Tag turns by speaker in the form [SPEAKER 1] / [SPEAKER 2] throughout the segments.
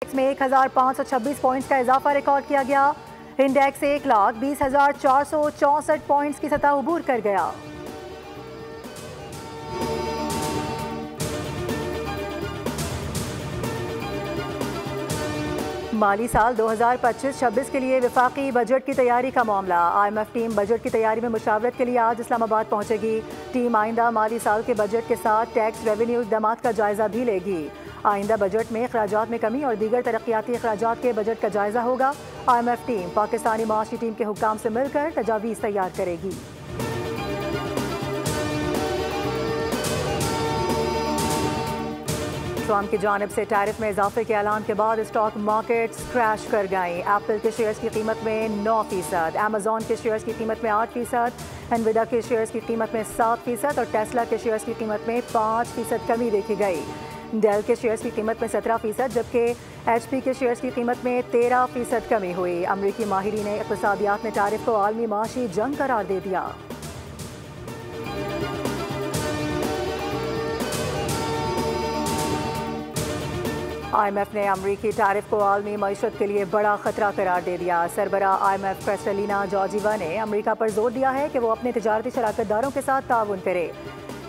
[SPEAKER 1] में 1526 पॉइंट्स का इजाफा रिकॉर्ड किया गया। इंडेक्स 1,20,464 पॉइंट्स की सतह उबूर कर गया। माली साल 2025-26 के लिए विफाकी बजट की तैयारी का मामला। IMF टीम बजट की तैयारी में मुशावरत के लिए आज इस्लामाबाद पहुंचेगी। टीम आइंदा माली साल के बजट के साथ टैक्स रेवेन्यू इक़दामात का जायजा भी लेगी। आइंदा बजट में अखराजात में कमी और दीगर तरक्याती अखराजात के बजट का जायजा होगा। IMF टीम पाकिस्तानी माशी टीम के हुक्काम से मिलकर तजावीज़ तैयार करेगी। ट्रंप की जानिब से टैरिफ में इजाफे के ऐलान के बाद स्टॉक मार्केट्स क्रैश कर गई। एप्पल के शेयर्स की कीमत में 9%, अमेजॉन के शेयर्स की कीमत में 8%, एनविडा के शेयर्स की कीमत में 7% और टेस्ला के शेयर्स की कीमत में 5% कमी देखी गई। डेल के शेयर्स की कीमत में 17%, जबकि HP के शेयर्स की कीमत में 13% कमी हुई। अमरीकी माहिरीन इक़्तिसादियात ने टैरिफ को आलमी माशी जंग करार दे दिया। IMF ने अमरीकी टैरिफ को आलमी मईशत के लिए बड़ा खतरा करार दे दिया। सरबरा IMF क्रिस्टलिना जॉर्जिवा ने अमरीका पर जोर दिया है कि वो अपने तिजारती शराकतदारों के साथ ताउन करे।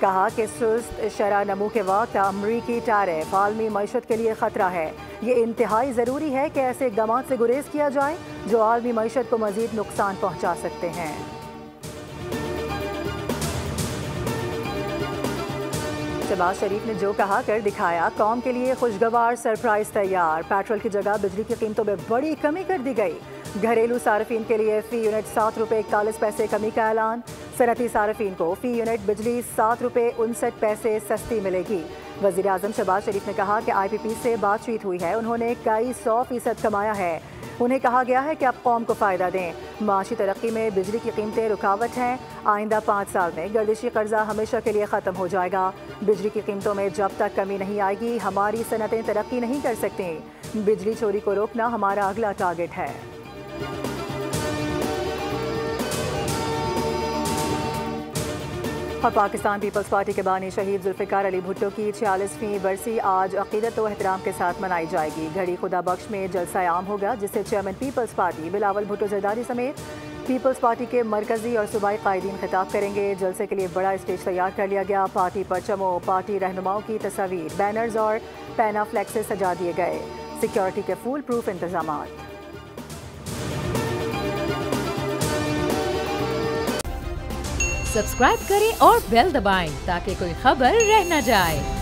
[SPEAKER 1] कहा कि सुस्त शरह नमू के वक्त अमरीकी टैरिफ आलमी मईशत के लिए खतरा है। ये इंतहाई ज़रूरी है कि ऐसे इक़दामात से गुरेज किया जाए जो आलमी मईशत को मज़ीद नुकसान पहुँचा सकते हैं। शहबाज शरीफ ने जो कहा कर दिखाया, कौम के लिए खुशगवार सरप्राइज तैयार। पेट्रोल की जगह बिजली की कीमतों में बड़ी कमी कर दी गई। घरेलू सार्फिन के लिए फ़ी यूनिट 7 रुपये 41 पैसे कमी का ऐलान। सनती सार्फिन को फ़ी यूनिट बिजली 7 रुपये 59 पैसे सस्ती मिलेगी। वज़ीर आज़म शहबाज शरीफ ने कहा कि IPP से बातचीत हुई है, उन्होंने कई 100% कमाया है। उन्हें कहा गया है कि आप कौम को फ़ायदा दें। माशी तरक्की में बिजली की कीमतें रुकावट हैं। आइंदा 5 साल में गर्दिशी कर्जा हमेशा के लिए ख़त्म हो जाएगा। बिजली की कीमतों में जब तक कमी नहीं आएगी, हमारी सनतें तरक्की नहीं कर सकती। बिजली चोरी को रोकना हमारा अगला टारगेट है। और पाकिस्तान पीपल्स पार्टी के बानी शहीद जुल्फ़िकार अली भुट्टो की 46वीं बरसी आज अक़ीदत व एहतराम के साथ मनाई जाएगी। घड़ी खुदा बख्श में जलसा आम होगा, जिससे चेयरमैन पीपल्स पार्टी बिलावल भुट्टो ज़रदारी समेत पीपल्स पार्टी के मरकजी और सूबाई कायदीन खिताब करेंगे। जलसे के लिए बड़ा स्टेज तैयार कर लिया गया। पार्टी परचमों, पार्टी रहनुमाओं की तस्वीर, बैनर्स और पैना फ्लैक्स से सजा दिए गए। सिक्योरिटी के फुल प्रूफ इंतजाम।
[SPEAKER 2] सब्सक्राइब करें और बेल दबाएं ताकि कोई खबर रह न जाए।